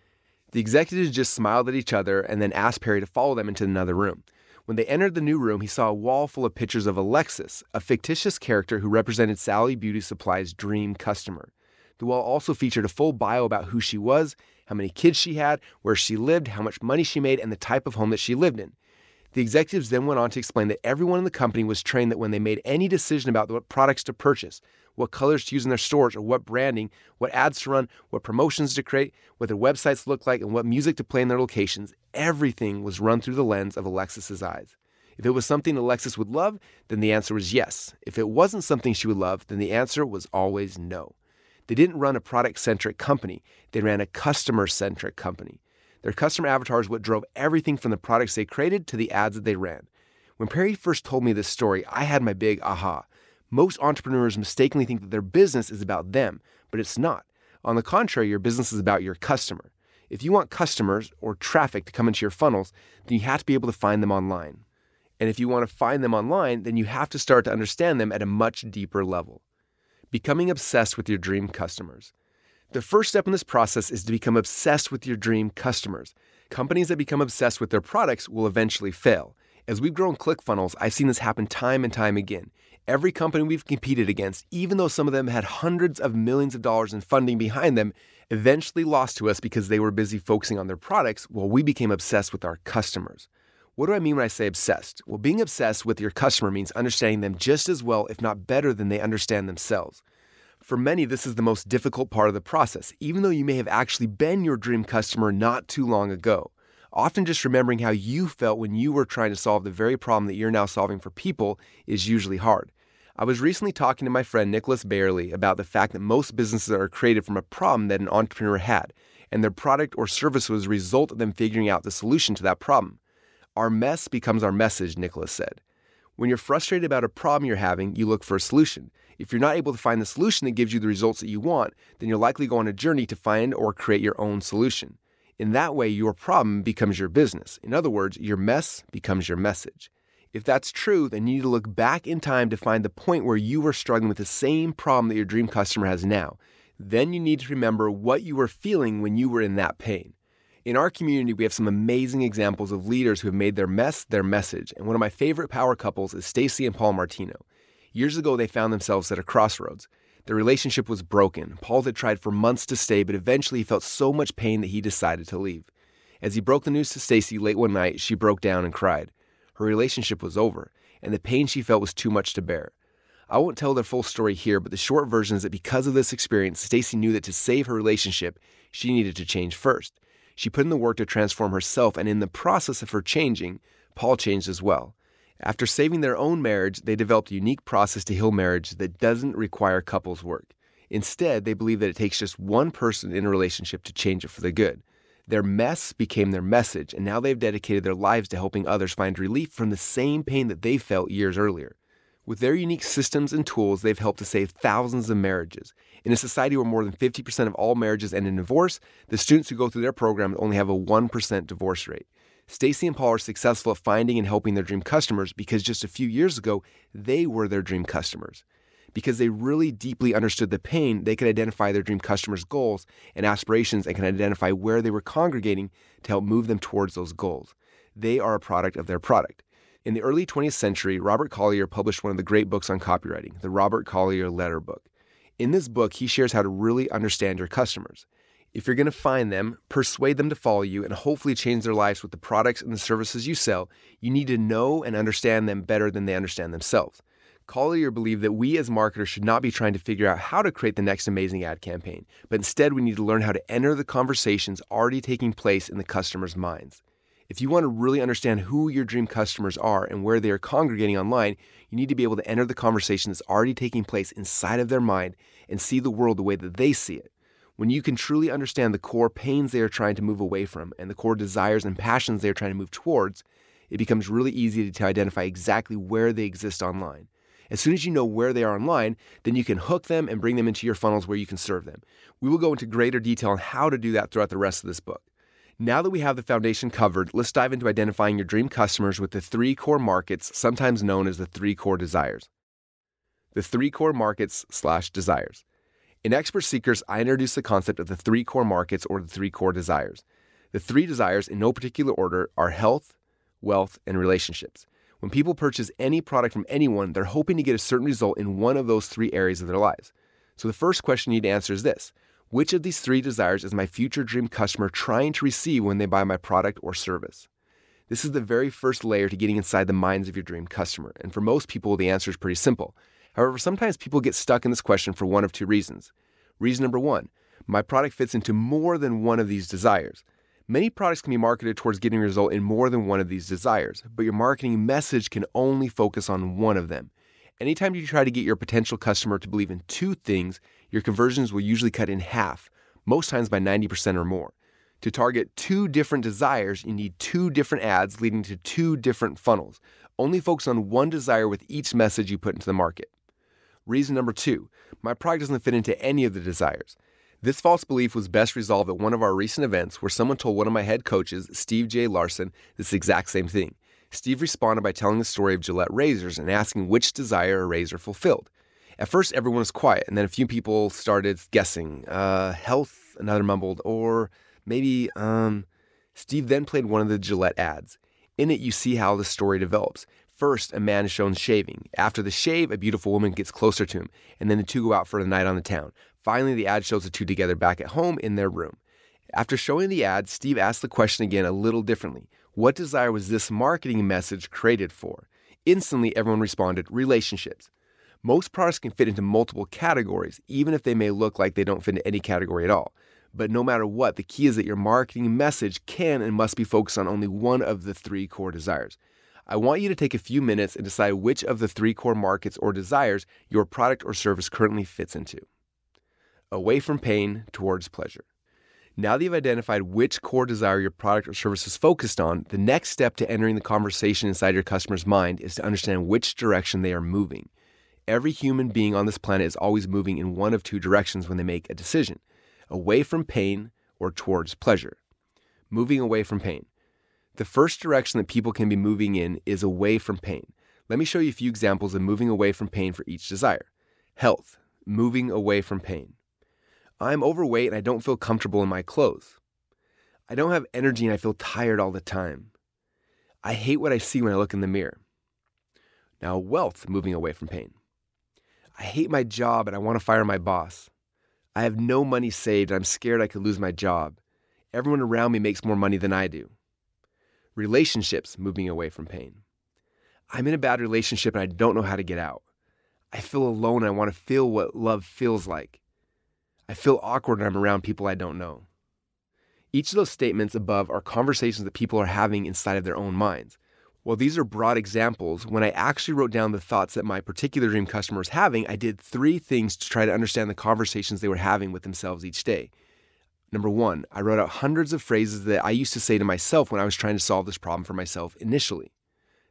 The executives just smiled at each other and then asked Perry to follow them into another room. When they entered the new room, he saw a wall full of pictures of Alexis, a fictitious character who represented Sally Beauty Supply's dream customer. The wall also featured a full bio about who she was, how many kids she had, where she lived, how much money she made, and the type of home that she lived in. The executives then went on to explain that everyone in the company was trained that when they made any decision about what products to purchase, what colors to use in their stores, or what branding, what ads to run, what promotions to create, what their websites look like, and what music to play in their locations, everything was run through the lens of Alexis's eyes. If it was something Alexis would love, then the answer was yes. If it wasn't something she would love, then the answer was always no. They didn't run a product-centric company. They ran a customer-centric company. Their customer avatar is what drove everything from the products they created to the ads that they ran. When Perry first told me this story, I had my big aha. Most entrepreneurs mistakenly think that their business is about them, but it's not. On the contrary, your business is about your customer. If you want customers or traffic to come into your funnels, then you have to be able to find them online. And if you want to find them online, then you have to start to understand them at a much deeper level. Becoming obsessed with your dream customers. The first step in this process is to become obsessed with your dream customers. Companies that become obsessed with their products will eventually fail. As we've grown ClickFunnels, I've seen this happen time and time again. Every company we've competed against, even though some of them had hundreds of millions of dollars in funding behind them, eventually lost to us because they were busy focusing on their products while we became obsessed with our customers. What do I mean when I say obsessed? Well, being obsessed with your customer means understanding them just as well, if not better, than they understand themselves. For many, this is the most difficult part of the process, even though you may have actually been your dream customer not too long ago. Often just remembering how you felt when you were trying to solve the very problem that you're now solving for people is usually hard. I was recently talking to my friend Nicholas Bayerly about the fact that most businesses are created from a problem that an entrepreneur had, and their product or service was a result of them figuring out the solution to that problem. Our mess becomes our message, Nicholas said. When you're frustrated about a problem you're having, you look for a solution. If you're not able to find the solution that gives you the results that you want, then you'll likely go on a journey to find or create your own solution. In that way, your problem becomes your business. In other words, your mess becomes your message. If that's true, then you need to look back in time to find the point where you were struggling with the same problem that your dream customer has now. Then you need to remember what you were feeling when you were in that pain. In our community, we have some amazing examples of leaders who have made their mess their message, and one of my favorite power couples is Stacy and Paul Martino. Years ago, they found themselves at a crossroads. Their relationship was broken. Paul had tried for months to stay, but eventually he felt so much pain that he decided to leave. As he broke the news to Stacy late one night, she broke down and cried. Her relationship was over, and the pain she felt was too much to bear. I won't tell their full story here, but the short version is that because of this experience, Stacy knew that to save her relationship, she needed to change first. She put in the work to transform herself, and in the process of her changing, Paul changed as well. After saving their own marriage, they developed a unique process to heal marriage that doesn't require couples work. Instead, they believe that it takes just one person in a relationship to change it for the good. Their mess became their message, and now they've dedicated their lives to helping others find relief from the same pain that they felt years earlier. With their unique systems and tools, they've helped to save thousands of marriages. In a society where more than 50% of all marriages end in divorce, the students who go through their program only have a 1% divorce rate. Stacy and Paul are successful at finding and helping their dream customers because just a few years ago, they were their dream customers. Because they really deeply understood the pain, they could identify their dream customers' goals and aspirations and can identify where they were congregating to help move them towards those goals. They are a product of their product. In the early 20th century, Robert Collier published one of the great books on copywriting, the Robert Collier Letter Book. In this book, he shares how to really understand your customers. If you're going to find them, persuade them to follow you, and hopefully change their lives with the products and the services you sell, you need to know and understand them better than they understand themselves. Collier believed that we as marketers should not be trying to figure out how to create the next amazing ad campaign, but instead we need to learn how to enter the conversations already taking place in the customers' minds. If you want to really understand who your dream customers are and where they are congregating online, you need to be able to enter the conversation that's already taking place inside of their mind and see the world the way that they see it. When you can truly understand the core pains they are trying to move away from and the core desires and passions they are trying to move towards, it becomes really easy to identify exactly where they exist online. As soon as you know where they are online, then you can hook them and bring them into your funnels where you can serve them. We will go into greater detail on how to do that throughout the rest of this book. Now that we have the foundation covered, let's dive into identifying your dream customers with the 3 core markets, sometimes known as the 3 core desires. The 3 core markets/desires. In Expert Seekers, I introduce the concept of the 3 core markets or the 3 core desires. The 3 desires, in no particular order, are health, wealth, and relationships. When people purchase any product from anyone, they're hoping to get a certain result in one of those 3 areas of their lives. So the first question you need to answer is this: which of these 3 desires is my future dream customer trying to receive when they buy my product or service? This is the very first layer to getting inside the minds of your dream customer, and for most people, the answer is pretty simple. However, sometimes people get stuck in this question for one of 2 reasons. Reason number 1, my product fits into more than one of these desires. Many products can be marketed towards getting a result in more than one of these desires, but your marketing message can only focus on one of them. Anytime you try to get your potential customer to believe in 2 things, your conversions will usually cut in half, most times by 90% or more. To target 2 different desires, you need 2 different ads leading to 2 different funnels. Only focus on one desire with each message you put into the market. Reason number 2, my product doesn't fit into any of the desires. This false belief was best resolved at one of our recent events where someone told one of my head coaches, Steve J. Larson, this exact same thing. Steve responded by telling the story of Gillette razors and asking which desire a razor fulfilled. At first, everyone was quiet, and then a few people started guessing. Health, another mumbled, or maybe, Steve then played one of the Gillette ads. In it, you see how the story develops. First, a man is shown shaving. After the shave, a beautiful woman gets closer to him, and then the 2 go out for the night on the town. Finally, the ad shows the 2 together back at home in their room. After showing the ad, Steve asked the question again a little differently. What desire was this marketing message created for? Instantly, everyone responded, relationships. Most products can fit into multiple categories, even if they may look like they don't fit into any category at all. But no matter what, the key is that your marketing message can and must be focused on only one of the 3 core desires. I want you to take a few minutes and decide which of the 3 core markets or desires your product or service currently fits into. Away from pain towards pleasure. Now that you've identified which core desire your product or service is focused on, the next step to entering the conversation inside your customer's mind is to understand which direction they are moving. Every human being on this planet is always moving in one of 2 directions when they make a decision: away from pain or towards pleasure. Moving away from pain. The first direction that people can be moving in is away from pain. Let me show you a few examples of moving away from pain for each desire. Health, moving away from pain. I'm overweight and I don't feel comfortable in my clothes. I don't have energy and I feel tired all the time. I hate what I see when I look in the mirror. Now, wealth, moving away from pain. I hate my job and I want to fire my boss. I have no money saved and I'm scared I could lose my job. Everyone around me makes more money than I do. Relationships, moving away from pain. I'm in a bad relationship and I don't know how to get out. I feel alone and I want to feel what love feels like. I feel awkward when I'm around people I don't know. Each of those statements above are conversations that people are having inside of their own minds. While these are broad examples, when I actually wrote down the thoughts that my particular dream customer was having, I did 3 things to try to understand the conversations they were having with themselves each day. Number 1, I wrote out hundreds of phrases that I used to say to myself when I was trying to solve this problem for myself initially.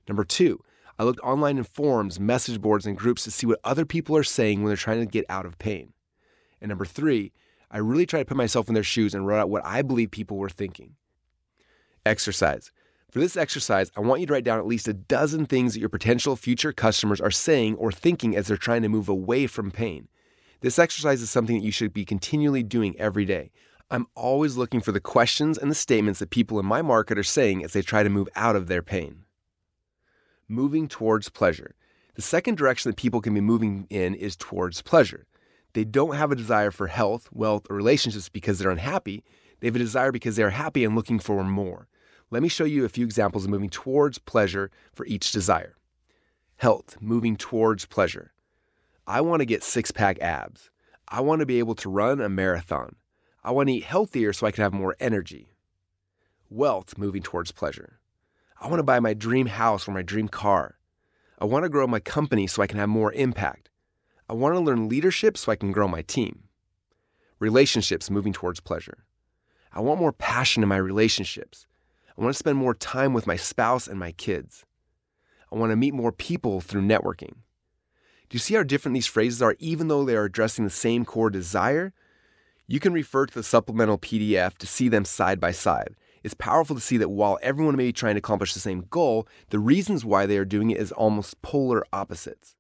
Number 2, I looked online in forums, message boards, and groups to see what other people are saying when they're trying to get out of pain. And number 3, I really tried to put myself in their shoes and wrote out what I believe people were thinking. Exercise. For this exercise, I want you to write down at least a dozen things that your potential future customers are saying or thinking as they're trying to move away from pain. This exercise is something that you should be continually doing every day. I'm always looking for the questions and the statements that people in my market are saying as they try to move out of their pain. Moving towards pleasure. The second direction that people can be moving in is towards pleasure. They don't have a desire for health, wealth, or relationships because they're unhappy. They have a desire because they're happy and looking for more. Let me show you a few examples of moving towards pleasure for each desire. Health, moving towards pleasure. I want to get 6-pack abs. I want to be able to run a marathon. I want to eat healthier so I can have more energy. Wealth, moving towards pleasure. I want to buy my dream house or my dream car. I want to grow my company so I can have more impact. I want to learn leadership so I can grow my team. Relationships, moving towards pleasure. I want more passion in my relationships. I want to spend more time with my spouse and my kids. I want to meet more people through networking. Do you see how different these phrases are even though they are addressing the same core desire? You can refer to the supplemental PDF to see them side by side. It's powerful to see that while everyone may be trying to accomplish the same goal, the reasons why they are doing it is almost polar opposites.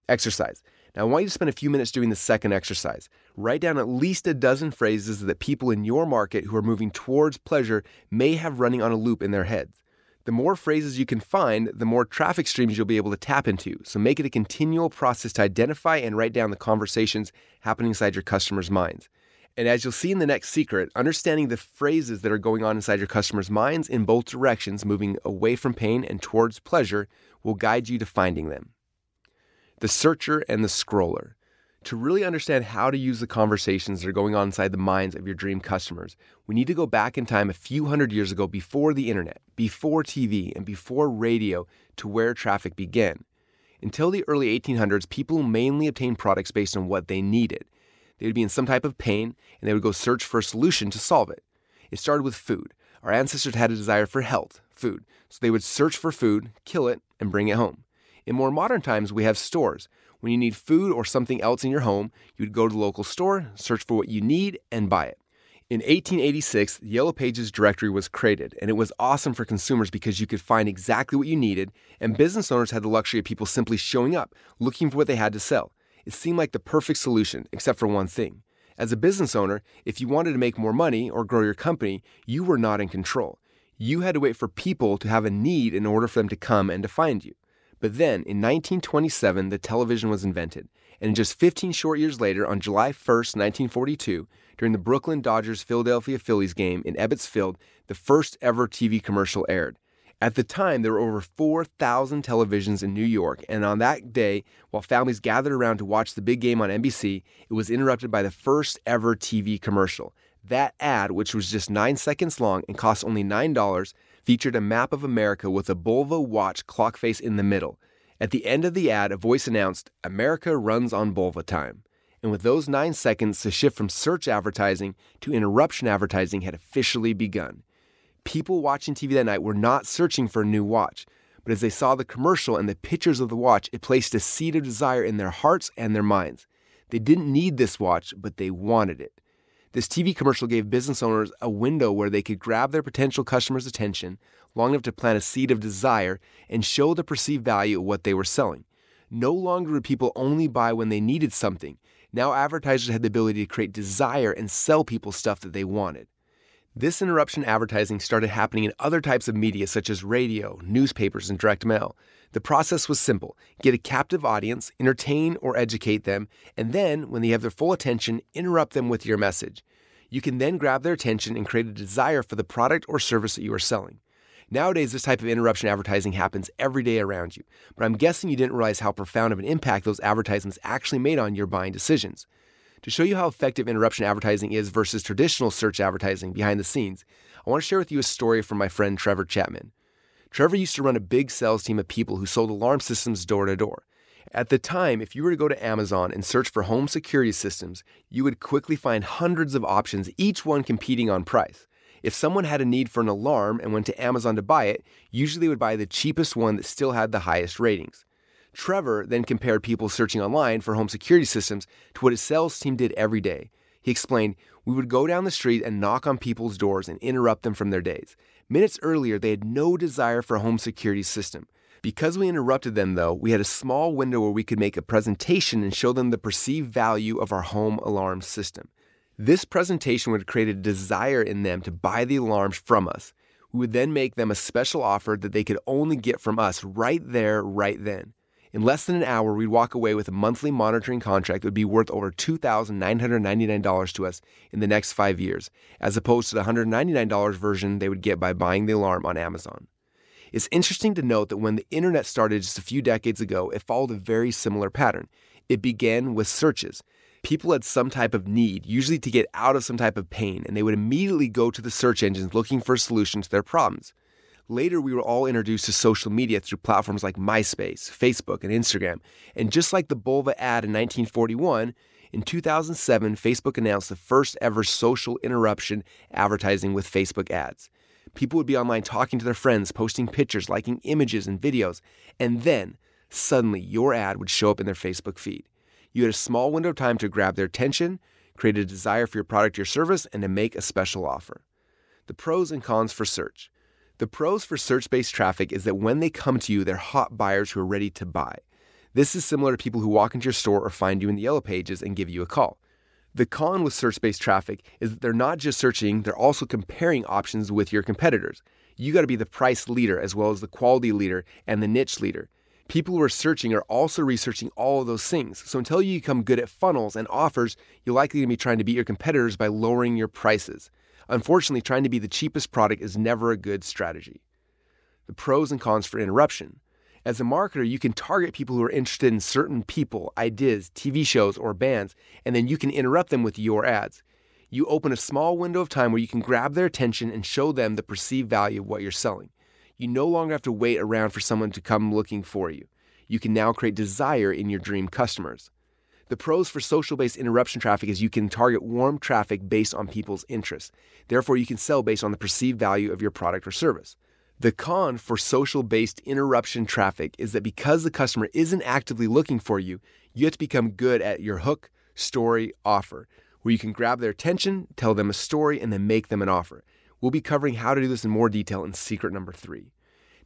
Exercise. Now, I want you to spend a few minutes doing the second exercise. Write down at least a dozen phrases that people in your market who are moving towards pleasure may have running on a loop in their heads. The more phrases you can find, the more traffic streams you'll be able to tap into. So make it a continual process to identify and write down the conversations happening inside your customers' minds. And as you'll see in the next secret, understanding the phrases that are going on inside your customers' minds in both directions, moving away from pain and towards pleasure, will guide you to finding them. The searcher and the scroller. To really understand how to use the conversations that are going on inside the minds of your dream customers, we need to go back in time a few hundred years ago before the internet, before TV, and before radio to where traffic began. Until the early 1800s, people mainly obtained products based on what they needed. They would be in some type of pain, and they would go search for a solution to solve it. It started with food. Our ancestors had a desire for health, food, so they would search for food, kill it, and bring it home. In more modern times, we have stores. When you need food or something else in your home, you would go to the local store, search for what you need, and buy it. In 1886, the Yellow Pages directory was created, and it was awesome for consumers because you could find exactly what you needed, and business owners had the luxury of people simply showing up, looking for what they had to sell. It seemed like the perfect solution, except for one thing. As a business owner, if you wanted to make more money or grow your company, you were not in control. You had to wait for people to have a need in order for them to come and to find you. But then, in 1927, the television was invented. And just 15 short years later, on July 1st, 1942, during the Brooklyn Dodgers-Philadelphia Phillies game in Ebbets Field, the first ever TV commercial aired. At the time, there were over 4,000 televisions in New York, and on that day, while families gathered around to watch the big game on NBC, it was interrupted by the first ever TV commercial. That ad, which was just 9 seconds long and cost only $9, featured a map of America with a Bulva watch clock face in the middle. At the end of the ad, a voice announced, "America runs on Bulva time." And with those 9 seconds, the shift from search advertising to interruption advertising had officially begun. People watching TV that night were not searching for a new watch, but as they saw the commercial and the pictures of the watch, it placed a seed of desire in their hearts and their minds. They didn't need this watch, but they wanted it. This TV commercial gave business owners a window where they could grab their potential customers' attention long enough to plant a seed of desire and show the perceived value of what they were selling. No longer would people only buy when they needed something. Now advertisers had the ability to create desire and sell people stuff that they wanted. This interruption advertising started happening in other types of media such as radio, newspapers, and direct mail. The process was simple. Get a captive audience, entertain or educate them, and then, when they have their full attention, interrupt them with your message. You can then grab their attention and create a desire for the product or service that you are selling. Nowadays, this type of interruption advertising happens every day around you, but I'm guessing you didn't realize how profound of an impact those advertisements actually made on your buying decisions. To show you how effective interruption advertising is versus traditional search advertising behind the scenes, I want to share with you a story from my friend Trevor Chapman. Trevor used to run a big sales team of people who sold alarm systems door to door. At the time, if you were to go to Amazon and search for home security systems, you would quickly find hundreds of options, each one competing on price. If someone had a need for an alarm and went to Amazon to buy it, usually they would buy the cheapest one that still had the highest ratings. Trevor then compared people searching online for home security systems to what his sales team did every day. He explained, "We would go down the street and knock on people's doors and interrupt them from their days. Minutes earlier, they had no desire for a home security system. Because we interrupted them, though, we had a small window where we could make a presentation and show them the perceived value of our home alarm system. This presentation would create a desire in them to buy the alarms from us. We would then make them a special offer that they could only get from us right there, right then. In less than an hour, we'd walk away with a monthly monitoring contract that would be worth over $2,999 to us in the next 5 years, as opposed to the $199 version they would get by buying the alarm on Amazon." It's interesting to note that when the internet started just a few decades ago, it followed a very similar pattern. It began with searches. People had some type of need, usually to get out of some type of pain, and they would immediately go to the search engines looking for a solution to their problems. Later, we were all introduced to social media through platforms like MySpace, Facebook, and Instagram. And just like the Bulva ad in 1941, in 2007, Facebook announced the first ever social interruption advertising with Facebook ads. People would be online talking to their friends, posting pictures, liking images and videos, and then, suddenly, your ad would show up in their Facebook feed. You had a small window of time to grab their attention, create a desire for your product or your service, and to make a special offer. The pros and cons for search. The pros for search-based traffic is that when they come to you, they're hot buyers who are ready to buy. This is similar to people who walk into your store or find you in the yellow pages and give you a call. The con with search-based traffic is that they're not just searching, they're also comparing options with your competitors. You got to be the price leader as well as the quality leader and the niche leader. People who are searching are also researching all of those things. So until you become good at funnels and offers, you're likely to be trying to beat your competitors by lowering your prices. Unfortunately, trying to be the cheapest product is never a good strategy. The pros and cons for interruption. As a marketer, you can target people who are interested in certain people, ideas, TV shows, or bands, and then you can interrupt them with your ads. You open a small window of time where you can grab their attention and show them the perceived value of what you're selling. You no longer have to wait around for someone to come looking for you. You can now create desire in your dream customers. The pros for social-based interruption traffic is you can target warm traffic based on people's interests. Therefore, you can sell based on the perceived value of your product or service. The con for social-based interruption traffic is that because the customer isn't actively looking for you, you have to become good at your hook, story, offer, where you can grab their attention, tell them a story, and then make them an offer. We'll be covering how to do this in more detail in secret number 3.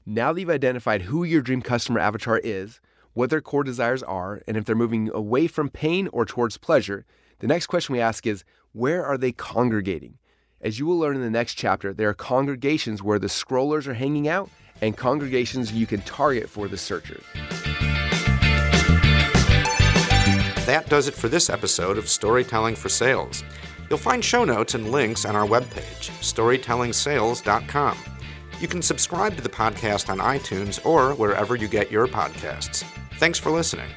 Now that you've identified who your dream customer avatar is, what their core desires are, and if they're moving away from pain or towards pleasure, the next question we ask is, where are they congregating? As you will learn in the next chapter, there are congregations where the scrollers are hanging out and congregations you can target for the searchers. That does it for this episode of Storytelling for Sales. You'll find show notes and links on our webpage, storytellingsales.com. You can subscribe to the podcast on iTunes or wherever you get your podcasts. Thanks for listening.